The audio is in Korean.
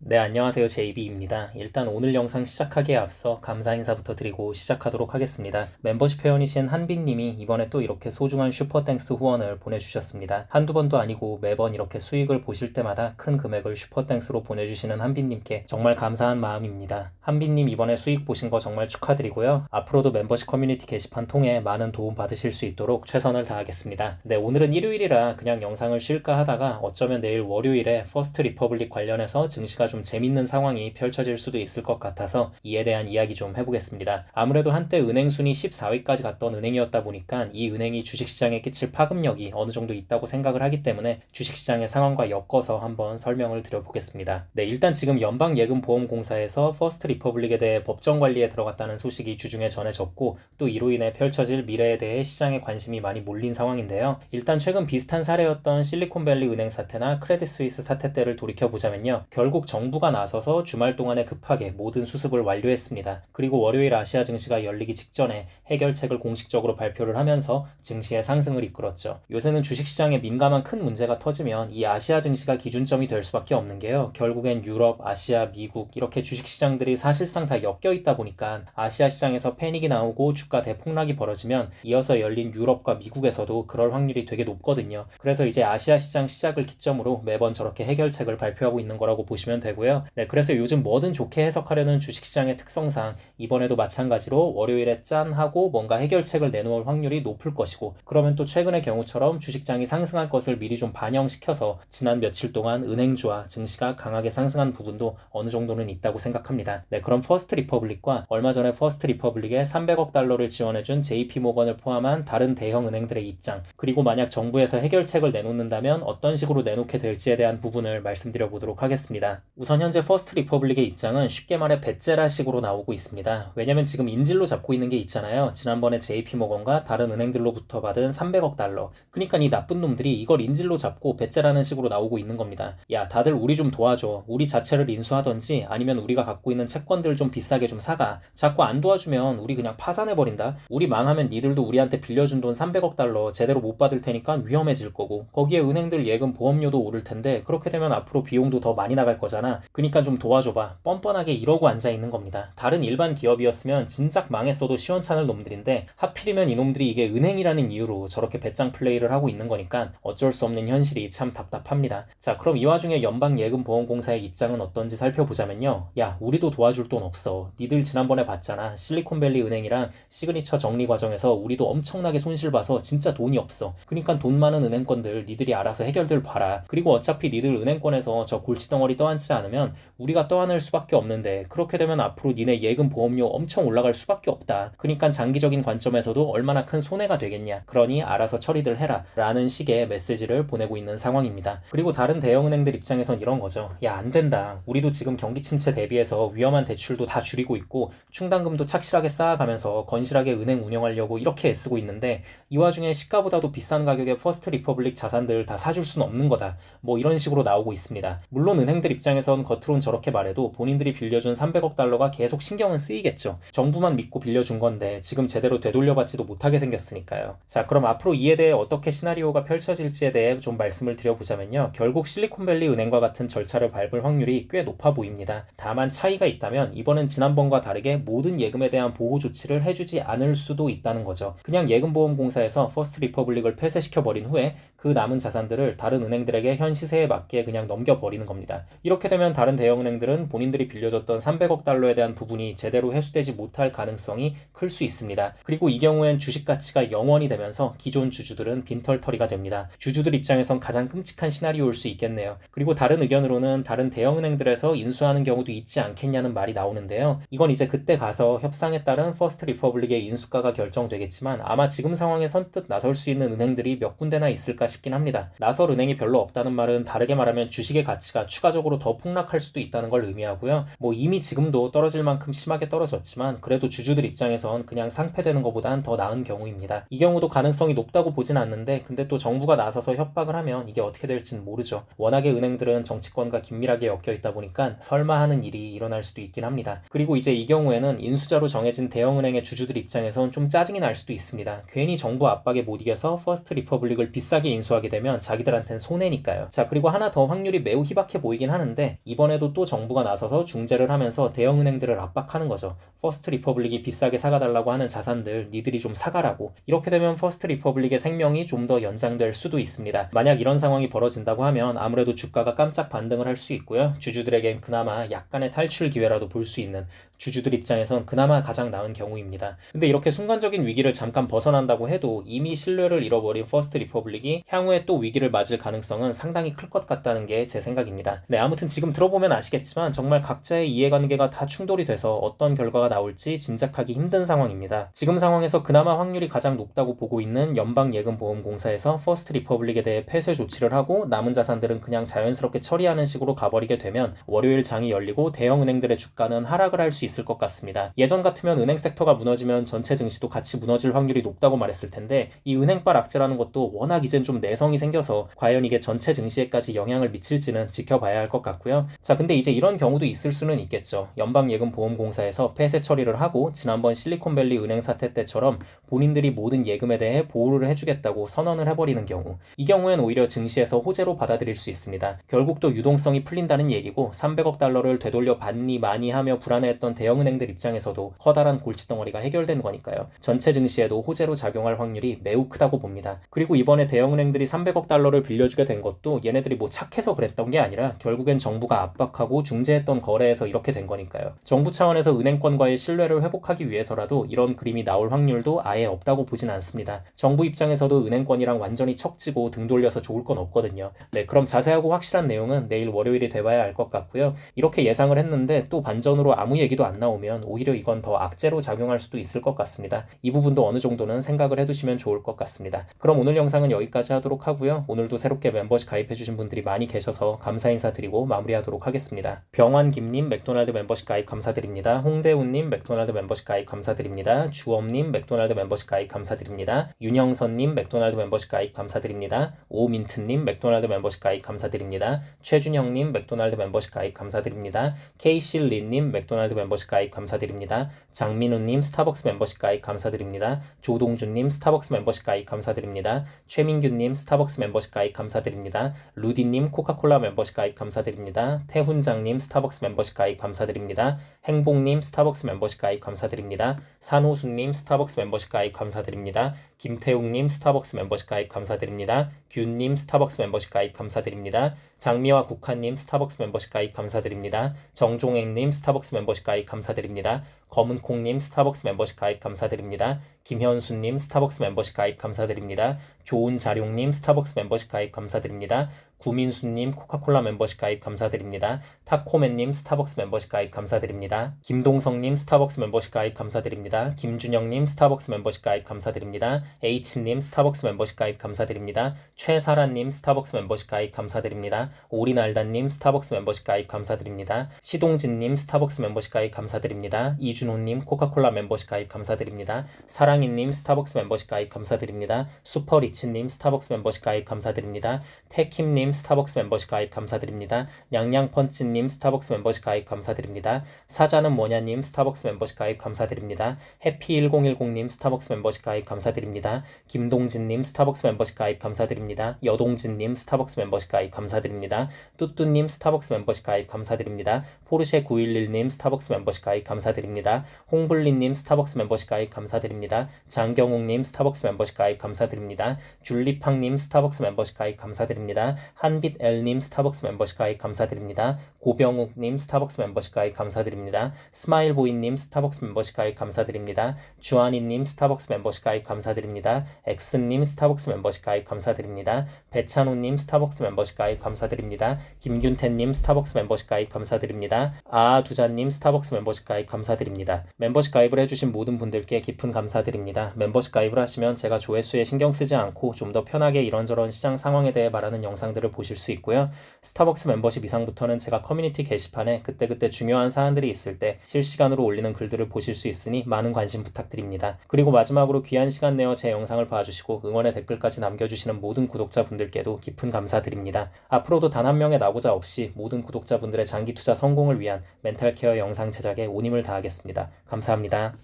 네, 안녕하세요. JB입니다. 일단 오늘 영상 시작하기에 앞서 감사 인사부터 드리고 시작하도록 하겠습니다. 멤버십 회원이신 한빈님이 이번에 또 이렇게 소중한 슈퍼땡스 후원을 보내주셨습니다. 한두 번도 아니고 매번 이렇게 수익을 보실 때마다 큰 금액을 슈퍼땡스로 보내주시는 한빈님께 정말 감사한 마음입니다. 한빈님 이번에 수익 보신 거 정말 축하드리고요. 앞으로도 멤버십 커뮤니티 게시판 통해 많은 도움 받으실 수 있도록 최선을 다하겠습니다. 네, 오늘은 일요일이라 그냥 영상을 쉴까 하다가 어쩌면 내일 월요일에 퍼스트 리퍼블릭 관련해서 증시가 좀 재밌는 상황이 펼쳐질 수도 있을 것 같아서 이에 대한 이야기 좀 해보겠습니다. 아무래도 한때 은행 순위 14위까지 갔던 은행이었다 보니까 이 은행이 주식시장에 끼칠 파급력이 어느 정도 있다고 생각을 하기 때문에 주식시장의 상황과 엮어서 한번 설명을 드려보겠습니다. 네, 일단 지금 연방예금보험공사에서 퍼스트 리퍼블릭에 대해 법정 관리에 들어갔다는 소식이 주중에 전해졌고 또 이로 인해 펼쳐질 미래에 대해 시장에 관심이 많이 몰린 상황인데요. 일단 최근 비슷한 사례였던 실리콘밸리 은행 사태나 크레딧 스위스 사태 때를 돌이켜보자면요. 결국 정부가 나서서 주말 동안에 급하게 모든 수습을 완료했습니다. 그리고 월요일 아시아 증시가 열리기 직전에 해결책을 공식적으로 발표를 하면서 증시의 상승을 이끌었죠. 요새는 주식시장에 민감한 큰 문제가 터지면 이 아시아 증시가 기준점이 될 수밖에 없는 게요. 결국엔 유럽, 아시아, 미국 이렇게 주식시장들이 사실상 다 엮여 있다 보니까 아시아 시장에서 패닉이 나오고 주가 대폭락이 벌어지면 이어서 열린 유럽과 미국에서도 그럴 확률이 되게 높거든요. 그래서 이제 아시아 시장 시작을 기점으로 매번 저렇게 해결책을 발표하고 있는 거라고 보시면 되고요. 네, 그래서 요즘 뭐든 좋게 해석하려는 주식시장의 특성상 이번에도 마찬가지로 월요일에 짠 하고 뭔가 해결책을 내놓을 확률이 높을 것이고 그러면 또 최근의 경우처럼 주식장이 상승할 것을 미리 좀 반영시켜서 지난 며칠 동안 은행주와 증시가 강하게 상승한 부분도 어느 정도는 있다고 생각합니다. 네, 그럼 퍼스트 리퍼블릭과 얼마 전에 퍼스트 리퍼블릭에 300억 달러를 지원해준 JP모건을 포함한 다른 대형 은행들의 입장 그리고 만약 정부에서 해결책을 내놓는다면 어떤 식으로 내놓게 될지에 대한 부분을 말씀드려 보도록 하겠습니다. 우선 현재 퍼스트 리퍼블릭의 입장은 쉽게 말해 배째라식으로 나오고 있습니다. 왜냐면 지금 인질로 잡고 있는 게 있잖아요. 지난번에 JP모건과 다른 은행들로부터 받은 300억 달러. 그러니까 이 나쁜 놈들이 이걸 인질로 잡고 배째라는 식으로 나오고 있는 겁니다. 야, 다들 우리 좀 도와줘. 우리 자체를 인수하던지 아니면 우리가 갖고 있는 채권들 좀 비싸게 좀 사가. 자꾸 안 도와주면 우리 그냥 파산해버린다. 우리 망하면 니들도 우리한테 빌려준 돈 300억 달러 제대로 못 받을 테니까 위험해질 거고 거기에 은행들 예금 보험료도 오를 텐데 그렇게 되면 앞으로 비용도 더 많이 나갈 거잖아. 그니까 좀 도와줘봐. 뻔뻔하게 이러고 앉아있는 겁니다. 다른 일반 기업이었으면 진작 망했어도 시원찮을 놈들인데 하필이면 이놈들이 이게 은행이라는 이유로 저렇게 배짱 플레이를 하고 있는 거니까 어쩔 수 없는 현실이 참 답답합니다. 자, 그럼 이 와중에 연방예금보험공사의 입장은 어떤지 살펴보자면요. 야, 우리도 도와줄 돈 없어. 니들 지난번에 봤잖아. 실리콘밸리 은행이랑 시그니처 정리 과정에서 우리도 엄청나게 손실봐서 진짜 돈이 없어. 그니까 돈 많은 은행권들 니들이 알아서 해결들 봐라. 그리고 어차피 니들 은행권에서 저 골치덩어리 떠안지 않으면 우리가 떠안을 수밖에 없는데 그렇게 되면 앞으로 니네 예금 보험료 엄청 올라갈 수밖에 없다. 그러니까 장기적인 관점에서도 얼마나 큰 손해가 되겠냐. 그러니 알아서 처리들 해라. 라는 식의 메시지를 보내고 있는 상황입니다. 그리고 다른 대형은행들 입장에선 이런 거죠. 야, 안 된다. 우리도 지금 경기 침체 대비해서 위험한 대출도 다 줄이고 있고 충당금도 착실하게 쌓아가면서 건실하게 은행 운영하려고 이렇게 애쓰고 있는데 이 와중에 시가보다도 비싼 가격에 퍼스트 리퍼블릭 자산들 다 사줄 수는 없는 거다. 뭐 이런 식으로 나오고 있습니다. 물론 은행들 입장에선 겉으론 저렇게 말해도 본인들이 빌려준 300억 달러가 계속 신경은 쓰이겠죠. 정부만 믿고 빌려준 건데 지금 제대로 되돌려받지도 못하게 생겼으니까요. 자, 그럼 앞으로 이에 대해 어떻게 시나리오가 펼쳐질지에 대해 좀 말씀을 드려보자면요. 결국 실리콘밸리 은행과 같은 절차를 밟을 확률이 꽤 높아 보입니다. 다만 차이가 있다면 이번엔 지난번과 다르게 모든 예금에 대한 보호 조치를 해주지 않을 수도 있다는 거죠. 그냥 예금보험공사에서 퍼스트 리퍼블릭을 폐쇄시켜버린 후에 그 남은 자산들을 다른 은행들에게 현 시세에 맞게 그냥 넘겨버리는 겁니다. 이렇게 되면 다른 대형은행들은 본인들이 빌려줬던 300억 달러에 대한 부분이 제대로 회수되지 못할 가능성이 클 수 있습니다. 그리고 이 경우엔 주식 가치가 0원이 되면서 기존 주주들은 빈털터리가 됩니다. 주주들 입장에선 가장 끔찍한 시나리오일 수 있겠네요. 그리고 다른 의견으로는 다른 대형은행들에서 인수하는 경우도 있지 않겠냐는 말이 나오는데요. 이건 이제 그때 가서 협상에 따른 퍼스트 리퍼블릭의 인수가가 결정되겠지만 아마 지금 상황에 선뜻 나설 수 있는 은행들이 몇 군데나 있을까 싶긴 합니다. 나설 은행이 별로 없다는 말은 다르게 말하면 주식의 가치가 추가적으로 더 폭락할 수도 있다는 걸 의미하고요. 뭐 이미 지금도 떨어질 만큼 심하게 떨어졌지만 그래도 주주들 입장에선 그냥 상폐되는 것보단 더 나은 경우입니다. 이 경우도 가능성이 높다고 보진 않는데 근데 또 정부가 나서서 협박을 하면 이게 어떻게 될지는 모르죠. 워낙에 은행들은 정치권과 긴밀하게 엮여 있다 보니까 설마 하는 일이 일어날 수도 있긴 합니다. 그리고 이제 이 경우에는 인수자로 정해진 대형은행의 주주들 입장에선 좀 짜증이 날 수도 있습니다. 괜히 정부 압박에 못 이겨서 퍼스트 리퍼블릭을 비싸게 인수하게 되면 자기들한테는 손해니까요. 자, 그리고 하나 더 확률이 매우 희박해 보이긴 하는데 했는데 이번에도 또 정부가 나서서 중재를 하면서 대형은행들을 압박하는 거죠. 퍼스트 리퍼블릭이 비싸게 사가달라고 하는 자산들 니들이 좀 사가라고. 이렇게 되면 퍼스트 리퍼블릭의 생명이 좀 더 연장될 수도 있습니다. 만약 이런 상황이 벌어진다고 하면 아무래도 주가가 깜짝 반등을 할 수 있고요. 주주들에겐 그나마 약간의 탈출 기회라도 볼 수 있는, 주주들 입장에선 그나마 가장 나은 경우입니다. 근데 이렇게 순간적인 위기를 잠깐 벗어난다고 해도 이미 신뢰를 잃어버린 퍼스트 리퍼블릭이 향후에 또 위기를 맞을 가능성은 상당히 클 것 같다는 게 제 생각입니다. 네, 아무튼 지금 들어보면 아시겠지만 정말 각자의 이해관계가 다 충돌이 돼서 어떤 결과가 나올지 짐작하기 힘든 상황입니다. 지금 상황에서 그나마 확률이 가장 높다고 보고 있는 연방예금보험공사에서 퍼스트 리퍼블릭에 대해 폐쇄 조치를 하고 남은 자산들은 그냥 자연스럽게 처리하는 식으로 가버리게 되면 월요일 장이 열리고 대형은행들의 주가는 하락을 할 수 있을 것 같습니다. 예전 같으면 은행 섹터가 무너지면 전체 증시도 같이 무너질 확률이 높다고 말했을 텐데 이 은행발 악재라는 것도 워낙 이젠 좀 내성이 생겨서 과연 이게 전체 증시에까지 영향을 미칠지는 지켜봐야 할 것 같고요. 자, 근데 이제 이런 경우도 있을 수는 있겠죠. 연방예금보험공사에서 폐쇄 처리를 하고 지난번 실리콘밸리 은행 사태 때처럼 본인들이 모든 예금에 대해 보호를 해주겠다고 선언을 해버리는 경우, 이 경우엔 오히려 증시에서 호재로 받아들일 수 있습니다. 결국 또 유동성이 풀린다는 얘기고 300억 달러를 되돌려 받니 마니 하며 불안해했던 대형은행들 입장에서도 커다란 골칫덩어리가 해결된 거니까요. 전체 증시에도 호재로 작용할 확률이 매우 크다고 봅니다. 그리고 이번에 대형은행들이 300억 달러를 빌려주게 된 것도 얘네들이 뭐 착해서 그랬던 게 아니라 결국엔 정부가 압박하고 중재했던 거래에서 이렇게 된 거니까요. 정부 차원에서 은행권과의 신뢰를 회복하기 위해서라도 이런 그림이 나올 확률도 아예 없다고 보진 않습니다. 정부 입장에서도 은행권이랑 완전히 척지고 등 돌려서 좋을 건 없거든요. 네, 그럼 자세하고 확실한 내용은 내일 월요일이 돼봐야 알 것 같고요. 이렇게 예상을 했는데 또 반전으로 아무 얘기도 안 나오면 오히려 이건 더 악재로 작용할 수도 있을 것 같습니다. 이 부분도 어느 정도는 생각을 해두시면 좋을 것 같습니다. 그럼 오늘 영상은 여기까지 하도록 하고요. 오늘도 새롭게 멤버십 가입해주신 분들이 많이 계셔서 감사 인사드리고 마무리하도록 하겠습니다. 병환김님 맥도날드 멤버십 가입 감사드립니다. 홍대훈님 맥도날드 멤버십 가입 감사드립니다. 주엄님 맥도날드 멤버십 가입 감사드립니다. 윤영선님 맥도날드 멤버십 가입 감사드립니다. 오민트님 맥도날드 멤버십 가입 감사드립니다. 최준영님 맥도날드 멤버십 가입 감사드립니다. 케이실리님 맥도날드 멤버십 가입 감사드립니다. 장민우님 스타벅스 멤버십 가입 감사드립니다. 조동준님 스타벅스 멤버십 가입 감사드립니다. 최민규님 스타벅스 멤버십 가입 감사드립니다. 루디님 코카콜라 멤버십 가입 감사드립니다. 태훈장님 스타벅스 멤버십 가입 감사드립니다. 행복님 스타벅스 멤버십 가입 감사드립니다. 산호수님 스타벅스 멤버십 가입 감사드립니다. 김태웅님 스타벅스 멤버십 가입 감사드립니다. 균님 스타벅스 멤버십 가입 감사드립니다. 장미와 국화님 스타벅스 멤버십 가입 감사드립니다. 정종행님 스타벅스 멤버십 가입 감사드립니다. 검은콩님 스타벅스 멤버십 가입 감사드립니다. 김현수님 스타벅스 멤버십 가입 감사드립니다. 좋은자룡님 스타벅스 멤버십 가입 감사드립니다. 구민수님 코카콜라 멤버십 가입 감사드립니다. 타코맨님 스타벅스 멤버십 가입 감사드립니다. 김동성님 스타벅스 멤버십 가입 감사드립니다. 김준영님 스타벅스 멤버십 가입 감사드립니다. H님 스타벅스 멤버십 가입 감사드립니다. 최사라님 스타벅스 멤버십 가입 감사드립니다. 오리날다님 스타벅스 멤버십 가입 감사드립니다. 시동진님 스타벅스 멤버십 가입 감사드립니다. 이준호님 코카콜라 membership 가입 감사드립니다. 사랑이님 스타벅스 멤버십 가입 감사드립니다. 슈퍼리치님 스타벅스 멤버십 가입 감사드립니다. 태킴님 스타벅스 멤버십 가입 감사드립니다. 냥냥펀치님 스타벅스 멤버십 가입 감사드립니다. 사자는 뭐냐님 스타벅스 멤버십 가입 감사드립니다. 해피1010님 스타벅스 멤버십 가입 감사드립니다. 김동진님 스타벅스 멤버십 가입 감사드립니다. 여동진님 스타벅스 멤버십 가입 감사드립니다. 뚜뚜님 스타벅스 멤버십 가입 감사드립니다. 포르쉐 911님 스타벅스 멤버십 가입 감사드립니다. 홍블리님 스타벅스 멤버십 가입 감사드립니다. 장경욱님 스타벅스 멤버십 가입 감사드립니다. 줄리팡님 스타벅스 멤버십 가입 감사드립니다. 한빛엘님 스타벅스 멤버십 가입 감사드립니다. 고병욱님 스타벅스 멤버십 가입 감사드립니다. 스마일보이님 스타벅스 멤버십 가입 감사드립니다. 주한이님 스타벅스 멤버십 가입 감사드립니다. 엑스님 스타벅스 멤버십 가입 감사드립니다. 배찬호님 스타벅스 멤버십 가입 감사드립니다. 김균태님 스타벅스 멤버십 가입 감사드립니다. 아두자님 스타벅스 멤버십 가입 감사드립니다. 멤버십 가입을 해주신 모든 분들께 깊은 감사드립니다. 멤버십 가입을 하시면 제가 조회수에 신경 쓰지 않고 좀 더 편하게 이런저런 시장 상황에 대해 말하는 영상들을 보실 수 있고요. 스타벅스 멤버십 이상부터는 제가 커뮤니티 게시판에 그때그때 중요한 사안들이 있을 때 실시간으로 올리는 글들을 보실 수 있으니 많은 관심 부탁드립니다. 그리고 마지막으로 귀한 시간 내어 제 영상을 봐주시고 응원의 댓글까지 남겨주시는 모든 구독자분들께도 깊은 감사드립니다. 앞으로도 단 한 명의 나고자 없이 모든 구독자분들의 장기 투자 성공을 위한 멘탈케어 영상 제작에 온 힘을 다하겠습니다. 감사합니다.